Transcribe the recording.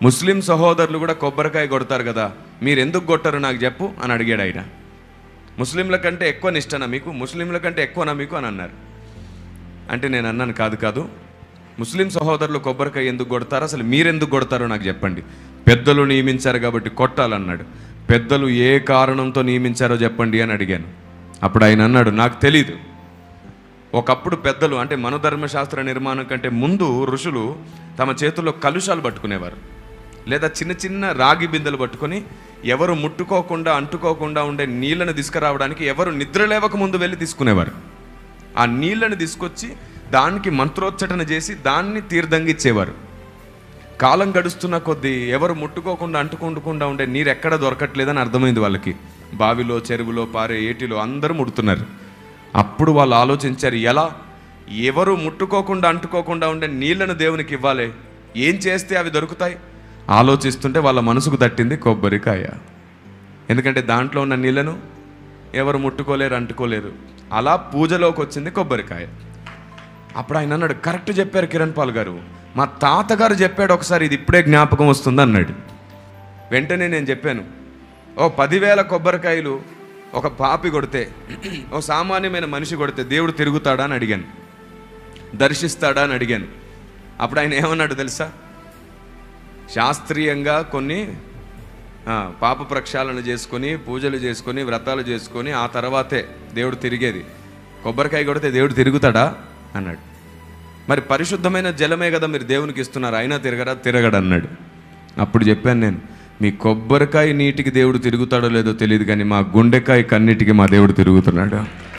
ముస్లిం సహోదరులు కూడా కొబ్బరికాయ కొడతారు కదా, మీరు ఎందుకు కొట్టరు నాకు చెప్పు అని అడిగాడు ఆయన. ముస్లింల కంటే ఎక్కువ నిష్టనా మీకు, ముస్లింల కంటే ఎక్కువనా మీకు అని అన్నారు. అంటే నేను అన్నాను, కాదు కాదు, ముస్లిం సహోదరులు కొబ్బరికాయ ఎందుకు కొడతారు, అసలు మీరెందుకు కొడతారో నాకు చెప్పండి. పెద్దలు నియమించారు కాబట్టి కొట్టాలన్నాడు. పెద్దలు ఏ కారణంతో నియమించారో చెప్పండి అని అడిగాను. అప్పుడు ఆయన అన్నాడు, నాకు తెలీదు. ఒకప్పుడు పెద్దలు, అంటే మనోధర్మశాస్త్ర నిర్మాణం కంటే ముందు ఋషులు తమ చేతుల్లో కలుషాలు పట్టుకునేవారు, లేదా చిన్న చిన్న రాగి బిందెలు పట్టుకొని ఎవరు ముట్టుకోకుండా అంటుకోకుండా ఉండే నీళ్ళను తీసుకురావడానికి ఎవరు నిద్ర లేవక ముందు వెళ్ళి తీసుకునేవారు. ఆ నీళ్ళని తీసుకొచ్చి దానికి మంత్రోచ్చటన చేసి దాన్ని తీర్థంగా ఇచ్చేవారు. కాలం గడుస్తున్న కొద్దీ ఎవరు ముట్టుకోకుండా అంటుకోకుండా ఉండే నీరు ఎక్కడ దొరకట్లేదని అర్థమైంది వాళ్ళకి. బావిలో, చెరువులో, పారే ఏటిలో అందరూ ముడుతున్నారు. అప్పుడు వాళ్ళు ఆలోచించారు, ఎలా ఎవరు ముట్టుకోకుండా అంటుకోకుండా ఉండే నీళ్లను దేవునికి ఇవ్వాలి, ఏం చేస్తే అవి దొరుకుతాయి. ఆలోచిస్తుంటే వాళ్ళ మనసుకు తట్టింది కొబ్బరికాయ. ఎందుకంటే దాంట్లో ఉన్న నీళ్లను ఎవరు ముట్టుకోలేరు, అంటుకోలేరు. అలా పూజలోకి వచ్చింది కొబ్బరికాయ. అప్పుడు ఆయన అన్నాడు, కరెక్ట్ చెప్పారు కిరణ్ పాల్ గారు, మా తాతగారు చెప్పాడు ఒకసారి, ఇది ఇప్పుడే జ్ఞాపకం వస్తుంది అన్నాడు. వెంటనే నేను చెప్పాను, 10,000 కొబ్బరికాయలు ఒక పాపి కొడితే, ఓ సామాన్యమైన మనిషి కొడితే దేవుడు తిరుగుతాడా అని అడిగాను, దర్శిస్తాడా అని అడిగాను. అప్పుడు ఆయన ఏమన్నాడు తెలుసా, శాస్త్రీయంగా కొన్ని పాప ప్రక్షాళన చేసుకొని, పూజలు చేసుకొని, వ్రతాలు చేసుకొని ఆ తర్వాతే దేవుడు తిరిగేది. కొబ్బరికాయ కొడితే దేవుడు తిరుగుతాడా అన్నాడు. మరి పరిశుద్ధమైన జలమే కదా మీరు దేవునికి ఇస్తున్నారు, అయినా తిరగడు అన్నాడు. అప్పుడు చెప్పాను నేను, మీ కొబ్బరికాయ నీటికి దేవుడు తిరుగుతాడో లేదో తెలియదు, కానీ మా గుండెకాయ కన్నిటికి మా దేవుడు తిరుగుతున్నాడు.